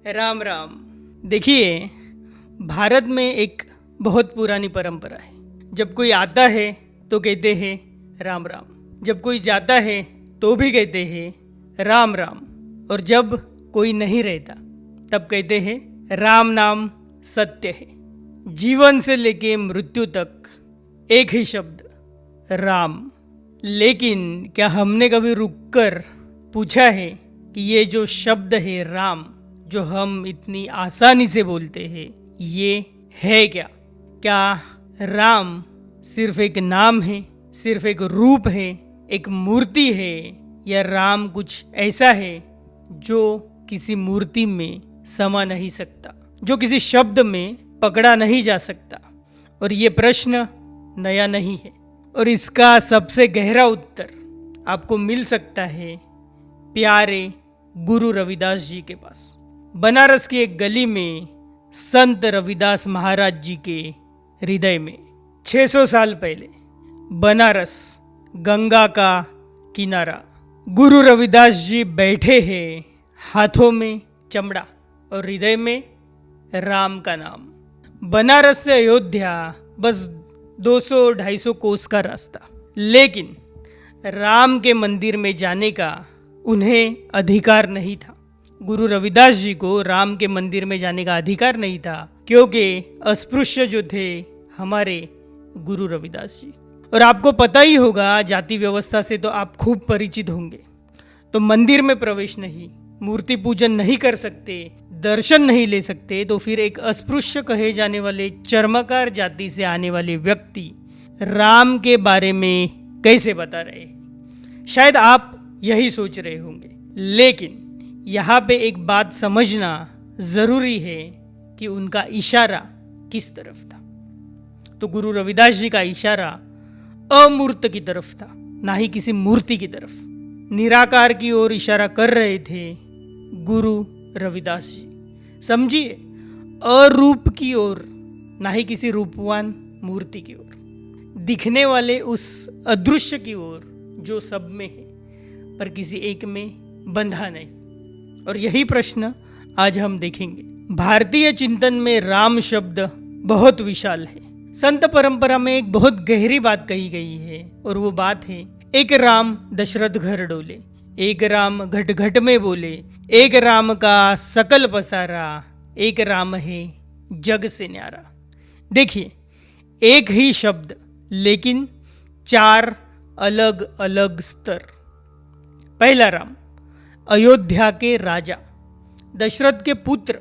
राम राम। देखिए, भारत में एक बहुत पुरानी परंपरा है। जब कोई आता है तो कहते हैं राम राम, जब कोई जाता है तो भी कहते हैं राम राम, और जब कोई नहीं रहता तब कहते हैं राम नाम सत्य है। जीवन से लेके मृत्यु तक एक ही शब्द राम। लेकिन क्या हमने कभी रुककर पूछा है कि ये जो शब्द है राम, जो हम इतनी आसानी से बोलते हैं, ये है क्या? क्या राम सिर्फ एक नाम है, सिर्फ एक रूप है, एक मूर्ति है, या राम कुछ ऐसा है जो किसी मूर्ति में समा नहीं सकता, जो किसी शब्द में पकड़ा नहीं जा सकता? और ये प्रश्न नया नहीं है, और इसका सबसे गहरा उत्तर आपको मिल सकता है प्यारे गुरु रविदास जी के पास। बनारस की एक गली में संत रविदास महाराज जी के हृदय में 600 साल पहले, बनारस गंगा का किनारा, गुरु रविदास जी बैठे हैं, हाथों में चमड़ा और हृदय में राम का नाम। बनारस से अयोध्या बस 200-250 कोस का रास्ता, लेकिन राम के मंदिर में जाने का उन्हें अधिकार नहीं था। गुरु रविदास जी को राम के मंदिर में जाने का अधिकार नहीं था, क्योंकि अस्पृश्य जो थे हमारे गुरु रविदास जी। और आपको पता ही होगा, जाति व्यवस्था से तो आप खूब परिचित होंगे। तो मंदिर में प्रवेश नहीं, मूर्ति पूजन नहीं कर सकते, दर्शन नहीं ले सकते, तो फिर एक अस्पृश्य कहे जाने वाले चर्मकार जाति से आने वाले व्यक्ति राम के बारे में कैसे बता रहे हैं? शायद आप यही सोच रहे होंगे। लेकिन यहाँ पे एक बात समझना जरूरी है कि उनका इशारा किस तरफ था। तो गुरु रविदास जी का इशारा अमूर्त की तरफ था, ना ही किसी मूर्ति की तरफ। निराकार की ओर इशारा कर रहे थे गुरु रविदास जी। समझिए, अरूप की ओर, ना ही किसी रूपवान मूर्ति की ओर, दिखने वाले उस अदृश्य की ओर जो सब में है पर किसी एक में बंधा नहीं। और यही प्रश्न आज हम देखेंगे। भारतीय चिंतन में राम शब्द बहुत विशाल है। संत परंपरा में एक बहुत गहरी बात कही गई है, और वो बात है एक राम दशरथ घर डोले, एक राम घट घट में बोले, एक राम का सकल पसारा, एक राम है जग से न्यारा। देखिए, एक ही शब्द लेकिन 4 अलग अलग स्तर। पहला राम, अयोध्या के राजा, दशरथ के पुत्र,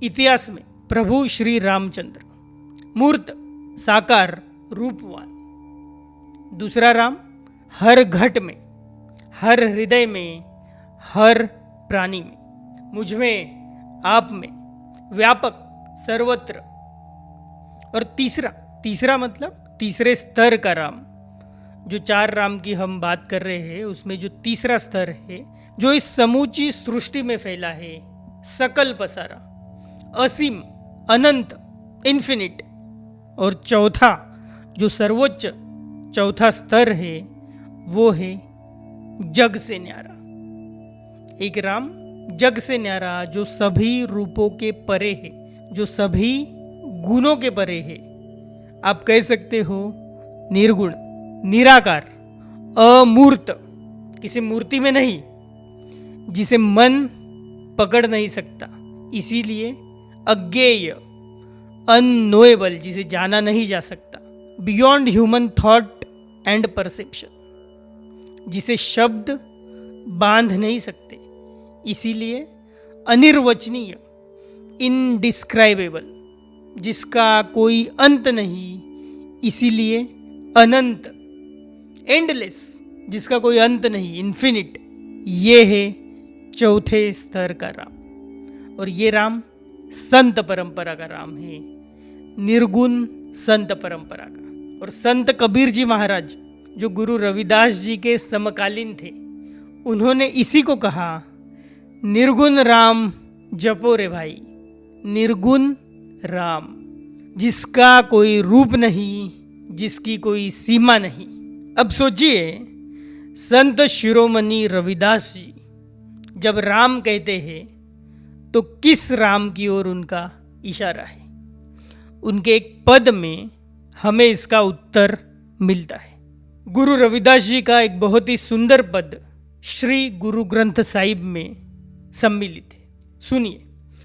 इतिहास में प्रभु श्री रामचंद्र, मूर्त, साकार, रूपवान। दूसरा राम, हर घट में, हर हृदय में, हर प्राणी में, मुझ में, आप में, व्यापक, सर्वत्र। और तीसरा मतलब तीसरे स्तर का राम, जो 4 राम की हम बात कर रहे हैं, उसमें जो तीसरा स्तर है, जो इस समूची सृष्टि में फैला है, सकल पसारा, असीम, अनंत, इन्फिनिट। और चौथा, जो सर्वोच्च चौथा स्तर है, वो है जग से न्यारा। एक राम जग से न्यारा, जो सभी रूपों के परे है, जो सभी गुणों के परे है। आप कह सकते हो निर्गुण, निराकार, अमूर्त, किसी मूर्ति में नहीं, जिसे मन पकड़ नहीं सकता, इसीलिए अज्ञेय, अननोएबल, जिसे जाना नहीं जा सकता, beyond human thought and perception, जिसे शब्द बांध नहीं सकते, इसीलिए अनिर्वचनीय, इनडिस्क्राइबेबल, जिसका कोई अंत नहीं, इसीलिए अनंत, एंडलेस, जिसका कोई अंत नहीं, इन्फिनिट। ये है चौथे स्तर का राम। और ये राम संत परंपरा का राम है, निर्गुण संत परंपरा का। और संत कबीर जी महाराज, जो गुरु रविदास जी के समकालीन थे, उन्होंने इसी को कहा, निर्गुण राम जपो रे भाई, निर्गुण राम, जिसका कोई रूप नहीं, जिसकी कोई सीमा नहीं। अब सोचिए, संत शिरोमणि रविदास जी जब राम कहते हैं तो किस राम की ओर उनका इशारा है? उनके एक पद में हमें इसका उत्तर मिलता है। गुरु रविदास जी का एक बहुत ही सुंदर पद श्री गुरु ग्रंथ साहिब में सम्मिलित है। सुनिए,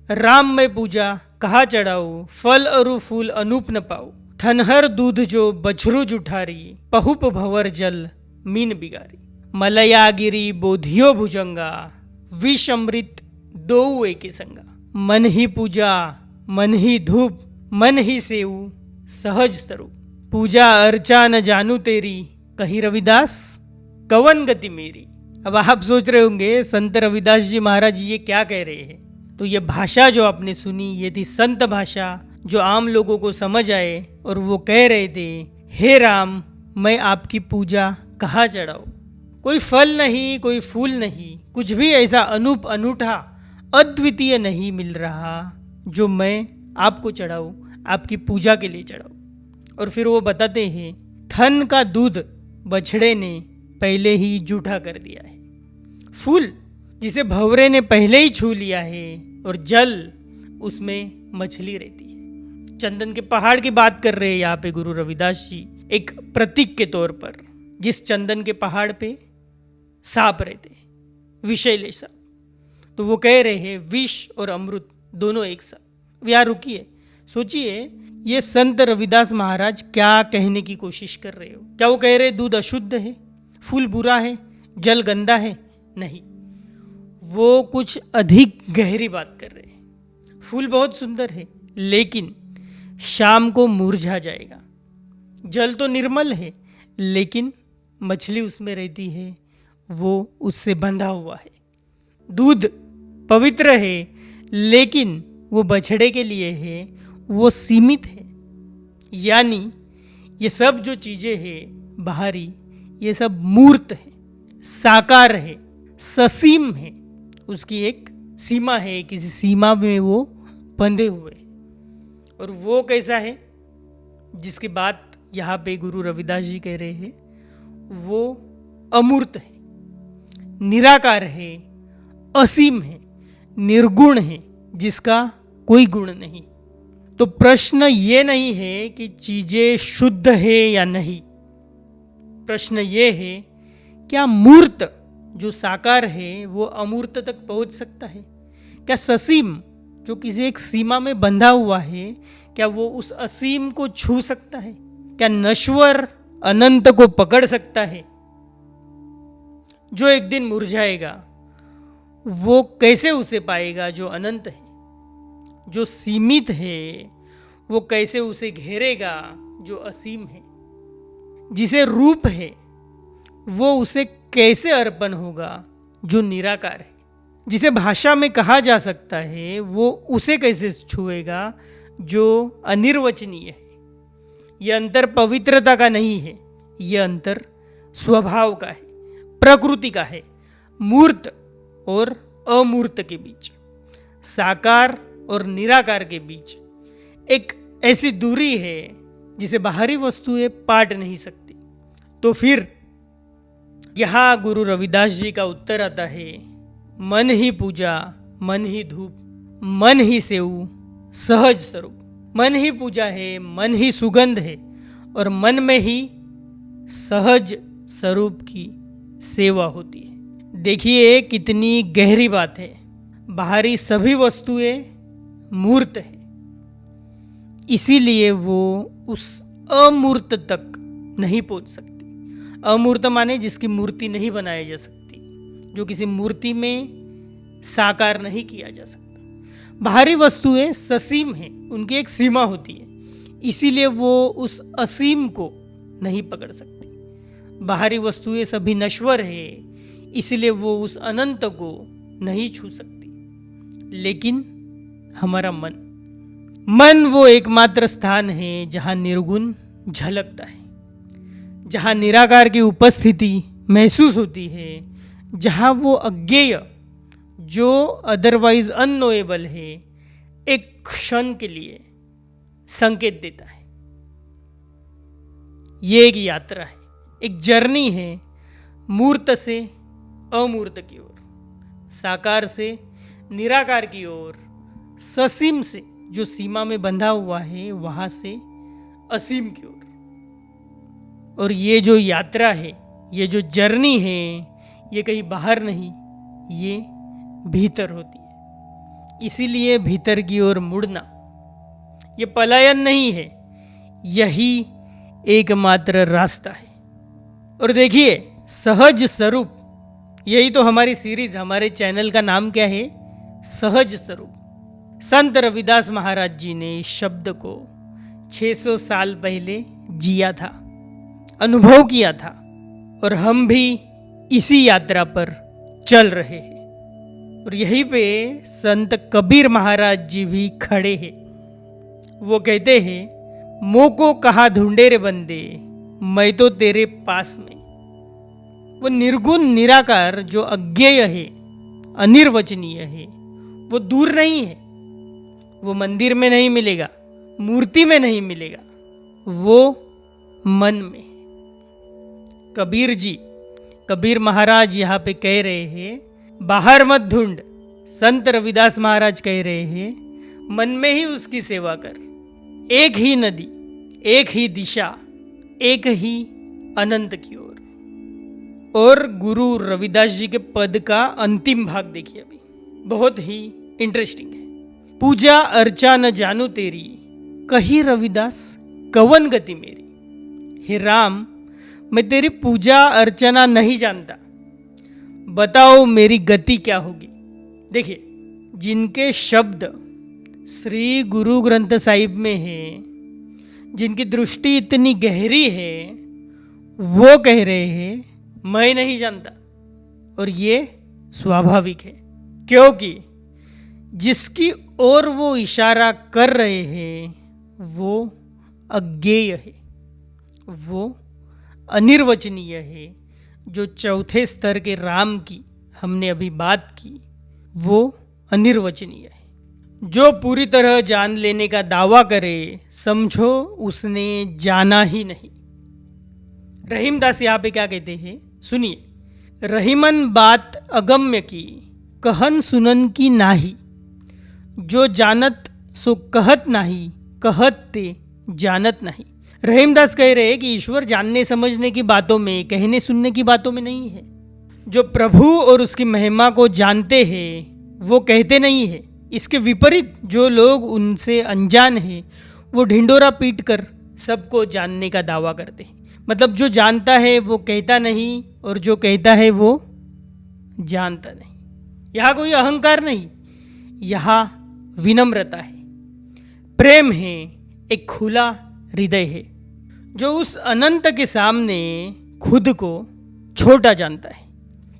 राम मैं पूजा कहा चढ़ाऊं, फल अरु फूल अनूप न पाऊं, थनहर दूध जो बछरू जुठारी, पहुप भवर जल मीन बिगारी, मलयागिरी बोधियो भुजंगा, विष अमृत दो एके संगा, मन ही पूजा मन ही धूप मन ही सेऊ सहज स्वरूप, पूजा अर्चा न जानू तेरी, कही रविदास कवन गति मेरी। अब आप सोच रहे होंगे संत रविदास जी महाराज ये क्या कह रहे हैं। तो ये भाषा जो आपने सुनी ये थी संत भाषा, जो आम लोगों को समझ आए। और वो कह रहे थे, हे राम मैं आपकी पूजा कहाँ चढ़ाऊं, कोई फल नहीं कोई फूल नहीं, कुछ भी ऐसा अनूप अनूठा अद्वितीय नहीं मिल रहा जो मैं आपको चढ़ाऊं, आपकी पूजा के लिए चढ़ाऊं। और फिर वो बताते हैं, थन का दूध बछड़े ने पहले ही जूठा कर दिया है, फूल जिसे भंवरे ने पहले ही छू लिया है, और जल उसमें मछली रहती है। चंदन के पहाड़ की बात कर रहे हैं यहाँ पे गुरु रविदास जी, एक प्रतीक के तौर पर। जिस चंदन के पहाड़ पे सांप रहते हैं, विषैले सांप, तो वो कह रहे हैं विष और अमृत दोनों एक साथ। यहाँ रुकिए, सोचिए ये संत रविदास महाराज क्या कहने की कोशिश कर रहे हो। क्या वो कह रहे दूध अशुद्ध है, फूल बुरा है, जल गंदा है? नहीं, वो कुछ अधिक गहरी बात कर रहे हैं। फूल बहुत सुंदर है लेकिन शाम को मुरझा जाएगा। जल तो निर्मल है लेकिन मछली उसमें रहती है, वो उससे बंधा हुआ है। दूध पवित्र है लेकिन वो बछड़े के लिए है, वो सीमित है। यानी ये सब जो चीज़ें हैं बाहरी, ये सब मूर्त है, साकार है, ससीम है, उसकी एक सीमा है, किसी सीमा में वो बंधे हुए हैं। और वो कैसा है जिसकी बात यहाँ पे गुरु रविदास जी कह रहे हैं, वो अमूर्त है, निराकार है, असीम है, निर्गुण है, जिसका कोई गुण नहीं। तो प्रश्न ये नहीं है कि चीजें शुद्ध है या नहीं, प्रश्न ये है क्या मूर्त जो साकार है वो अमूर्त तक पहुंच सकता है? क्या ससीम जो किसी एक सीमा में बंधा हुआ है, क्या वो उस असीम को छू सकता है? क्या नश्वर अनंत को पकड़ सकता है? जो एक दिन मुरझाएगा वो कैसे उसे पाएगा जो अनंत है? जो सीमित है वो कैसे उसे घेरेगा जो असीम है? जिसे रूप है वो उसे कैसे अर्पण होगा जो निराकार है? जिसे भाषा में कहा जा सकता है वो उसे कैसे छुएगा जो अनिर्वचनीय है? यह अंतर पवित्रता का नहीं है, यह अंतर स्वभाव का है, प्रकृति का है, मूर्त और अमूर्त के बीच, साकार और निराकार के बीच एक ऐसी दूरी है जिसे बाहरी वस्तुएं पाट नहीं सकती। तो फिर यहां गुरु रविदास जी का उत्तर आता है, मन ही पूजा मन ही धूप मन ही सेऊ सहज स्वरूप। मन ही पूजा है, मन ही सुगंध है, और मन में ही सहज स्वरूप की सेवा होती है। देखिए कितनी गहरी बात है। बाहरी सभी वस्तुएं मूर्त है, इसीलिए वो उस अमूर्त तक नहीं पहुंच सकती। अमूर्त माने जिसकी मूर्ति नहीं बनाई जा सकती, जो किसी मूर्ति में साकार नहीं किया जा सकता। बाहरी वस्तुएं ससीम हैं, उनकी एक सीमा होती है, इसीलिए वो उस असीम को नहीं पकड़ सकती। बाहरी वस्तुएं सभी नश्वर है, इसीलिए वो उस अनंत को नहीं छू सकती। लेकिन हमारा मन वो एकमात्र स्थान है जहां निर्गुण झलकता है, जहां निराकार की उपस्थिति महसूस होती है, जहां वो अज्ञेय जो अदरवाइज अननोएबल है एक क्षण के लिए संकेत देता है। ये एक यात्रा है, एक जर्नी है, मूर्त से अमूर्त की ओर, साकार से निराकार की ओर, ससीम से जो सीमा में बंधा हुआ है वहां से असीम की ओर। और ये जो यात्रा है, ये जो जर्नी है, ये कहीं बाहर नहीं, ये भीतर होती है। इसीलिए भीतर की ओर मुड़ना ये पलायन नहीं है, यही एकमात्र रास्ता है। और देखिए, सहज स्वरूप, यही तो हमारी सीरीज, हमारे चैनल का नाम क्या है? सहज स्वरूप। संत रविदास महाराज जी ने इस शब्द को 600 साल पहले जिया था, अनुभव किया था, और हम भी इसी यात्रा पर चल रहे हैं। और यहीं पे संत कबीर महाराज जी भी खड़े हैं। वो कहते हैं, मोको कहा ढूंढे रे बंदे, मैं तो तेरे पास में। वो निर्गुण निराकार जो अज्ञेय है, अनिर्वचनीय है, वो दूर नहीं है। वो मंदिर में नहीं मिलेगा, मूर्ति में नहीं मिलेगा, वो मन में है। कबीर महाराज यहाँ पे कह रहे हैं, बाहर मत ढूंढ। संत रविदास महाराज कह रहे हैं, मन में ही उसकी सेवा कर। एक ही नदी, एक ही दिशा, एक ही अनंत की ओर। और गुरु रविदास जी के पद का अंतिम भाग देखिए अभी, बहुत ही इंटरेस्टिंग है। पूजा अर्चा न जानू तेरी, कही रविदास कवन गति मेरी। हे राम, मैं तेरी पूजा अर्चना नहीं जानता, बताओ मेरी गति क्या होगी। देखिए, जिनके शब्द श्री गुरु ग्रंथ साहिब में है, जिनकी दृष्टि इतनी गहरी है, वो कह रहे हैं मैं नहीं जानता। और ये स्वाभाविक है, क्योंकि जिसकी ओर वो इशारा कर रहे हैं वो अज्ञेय है, वो अनिर्वचनीय है। जो चौथे स्तर के राम की हमने अभी बात की, वो अनिर्वचनीय है। जो पूरी तरह जान लेने का दावा करे, समझो उसने जाना ही नहीं। रहीमदास यहाँ पे क्या कहते हैं, सुनिए। रहीमन बात अगम्य की, कहन सुनन की नाही। जो जानत सो कहत नाही, कहत ते जानत नहीं। रहीमदास कह रहे हैं कि ईश्वर जानने समझने की बातों में, कहने सुनने की बातों में नहीं है। जो प्रभु और उसकी महिमा को जानते हैं वो कहते नहीं है। इसके विपरीत जो लोग उनसे अनजान हैं वो ढिंडोरा पीट कर सबको जानने का दावा करते हैं। मतलब जो जानता है वो कहता नहीं, और जो कहता है वो जानता नहीं। यहाँ कोई अहंकार नहीं, यहाँ विनम्रता है, प्रेम है, एक खुला हृदय है, जो उस अनंत के सामने खुद को छोटा जानता है।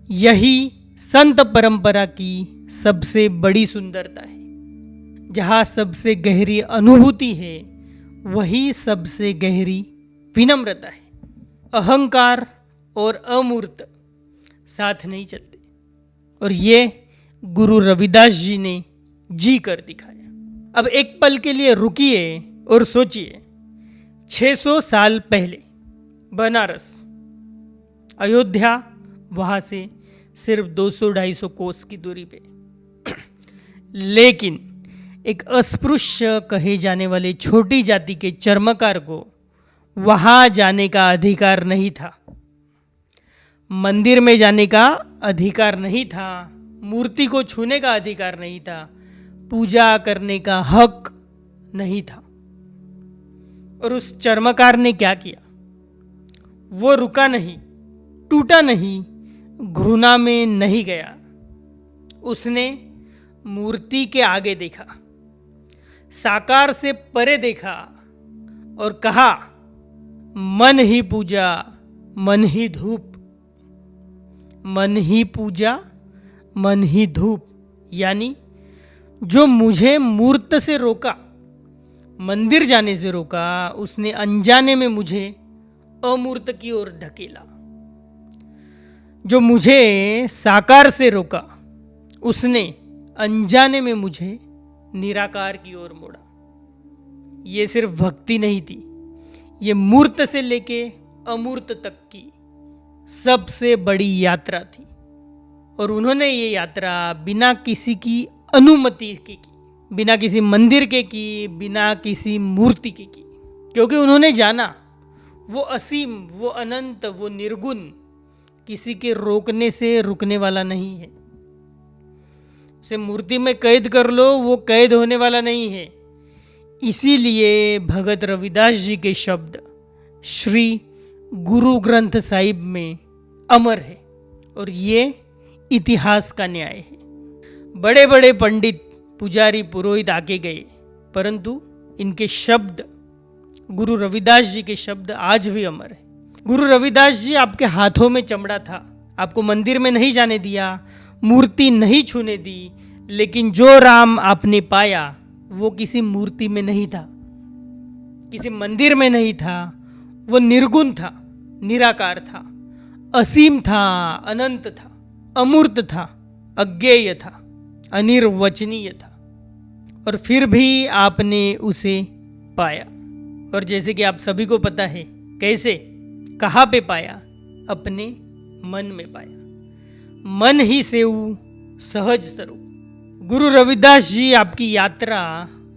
यही संत परंपरा की सबसे बड़ी सुंदरता है। जहाँ सबसे गहरी अनुभूति है, वही सबसे गहरी विनम्रता है। अहंकार और अमूर्त साथ नहीं चलते, और ये गुरु रविदास जी ने जी कर दिखाया। अब एक पल के लिए रुकिए और सोचिए, 600 साल पहले बनारस, अयोध्या वहाँ से सिर्फ 200-250 कोस की दूरी पे, लेकिन एक अस्पृश्य कहे जाने वाले छोटी जाति के चर्मकार को वहाँ जाने का अधिकार नहीं था, मंदिर में जाने का अधिकार नहीं था, मूर्ति को छूने का अधिकार नहीं था, पूजा करने का हक नहीं था। और उस चर्मकार ने क्या किया? वो रुका नहीं, टूटा नहीं, घृणा में नहीं गया। उसने मूर्ति के आगे देखा, साकार से परे देखा और कहा, मन ही पूजा, मन ही धूप, मन ही पूजा, मन ही धूप। यानी जो मुझे मूर्त से रोका, मंदिर जाने से रोका, उसने अनजाने में मुझे अमूर्त की ओर ढकेला। जो मुझे साकार से रोका, उसने अनजाने में मुझे निराकार की ओर मोड़ा। ये सिर्फ भक्ति नहीं थी, ये मूर्त से लेके अमूर्त तक की सबसे बड़ी यात्रा थी। और उन्होंने ये यात्रा बिना किसी की अनुमति की, बिना किसी मंदिर के की, बिना किसी मूर्ति के की, क्योंकि उन्होंने जाना वो असीम, वो अनंत, वो निर्गुण किसी के रोकने से रुकने वाला नहीं है। उसे मूर्ति में कैद कर लो, वो कैद होने वाला नहीं है। इसीलिए भगत रविदास जी के शब्द श्री गुरु ग्रंथ साहिब में अमर है और ये इतिहास का न्याय है। बड़े बड़े पंडित, पुजारी, पुरोहित आके गए, परंतु इनके शब्द, गुरु रविदास जी के शब्द आज भी अमर है। गुरु रविदास जी आपके हाथों में चमड़ा था, आपको मंदिर में नहीं जाने दिया, मूर्ति नहीं छूने दी, लेकिन जो राम आपने पाया वो किसी मूर्ति में नहीं था, किसी मंदिर में नहीं था, वो निर्गुण था, निराकार था, असीम था, अनंत था, अमूर्त था, अज्ञेय था, अनिर्वचनीय था, और फिर भी आपने उसे पाया। और जैसे कि आप सभी को पता है कैसे, कहाँ पे पाया, अपने मन में पाया। मन ही सेऊ सहज स्वरूप। गुरु रविदास जी आपकी यात्रा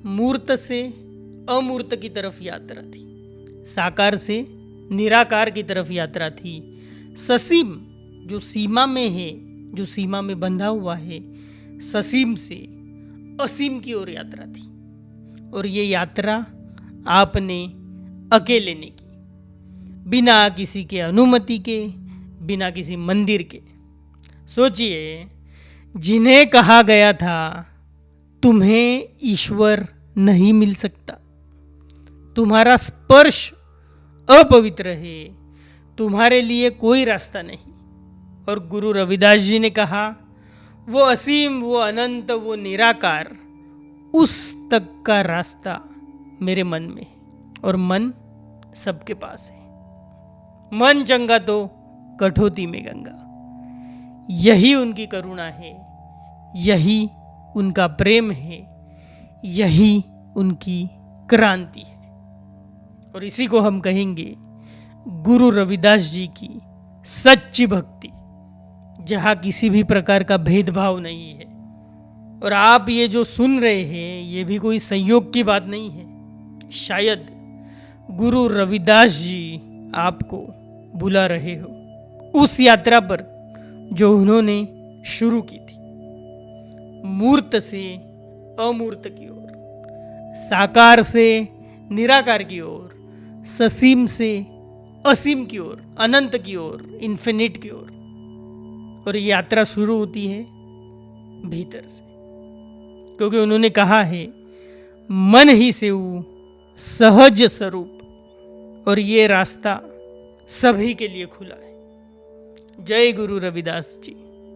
मूर्त से अमूर्त की तरफ यात्रा थी, साकार से निराकार की तरफ यात्रा थी, ससीम जो सीमा में है, जो सीमा में बंधा हुआ है, ससीम से असीम की ओर यात्रा थी। और ये यात्रा आपने अकेले ने की, बिना किसी के अनुमति के, बिना किसी मंदिर के। सोचिए, जिन्हें कहा गया था तुम्हें ईश्वर नहीं मिल सकता, तुम्हारा स्पर्श अपवित्र है, तुम्हारे लिए कोई रास्ता नहीं, और गुरु रविदास जी ने कहा वो असीम, वो अनंत, वो निराकार, उस तक का रास्ता मेरे मन में है, और मन सबके पास है। मन चंगा तो कठौती में गंगा। यही उनकी करुणा है, यही उनका प्रेम है, यही उनकी क्रांति है। और इसी को हम कहेंगे गुरु रविदास जी की सच्ची भक्ति, जहाँ किसी भी प्रकार का भेदभाव नहीं है। और आप ये जो सुन रहे हैं, ये भी कोई संयोग की बात नहीं है। शायद गुरु रविदास जी आपको बुला रहे हो उस यात्रा पर जो उन्होंने शुरू की थी, मूर्त से अमूर्त की ओर, साकार से निराकार की ओर, ससीम से असीम की ओर, अनंत की ओर, इन्फिनिट की ओर। और ये यात्रा शुरू होती है भीतर से, क्योंकि उन्होंने कहा है मन ही से वो सहज स्वरूप, और ये रास्ता सभी के लिए खुला है। जय गुरु रविदास जी।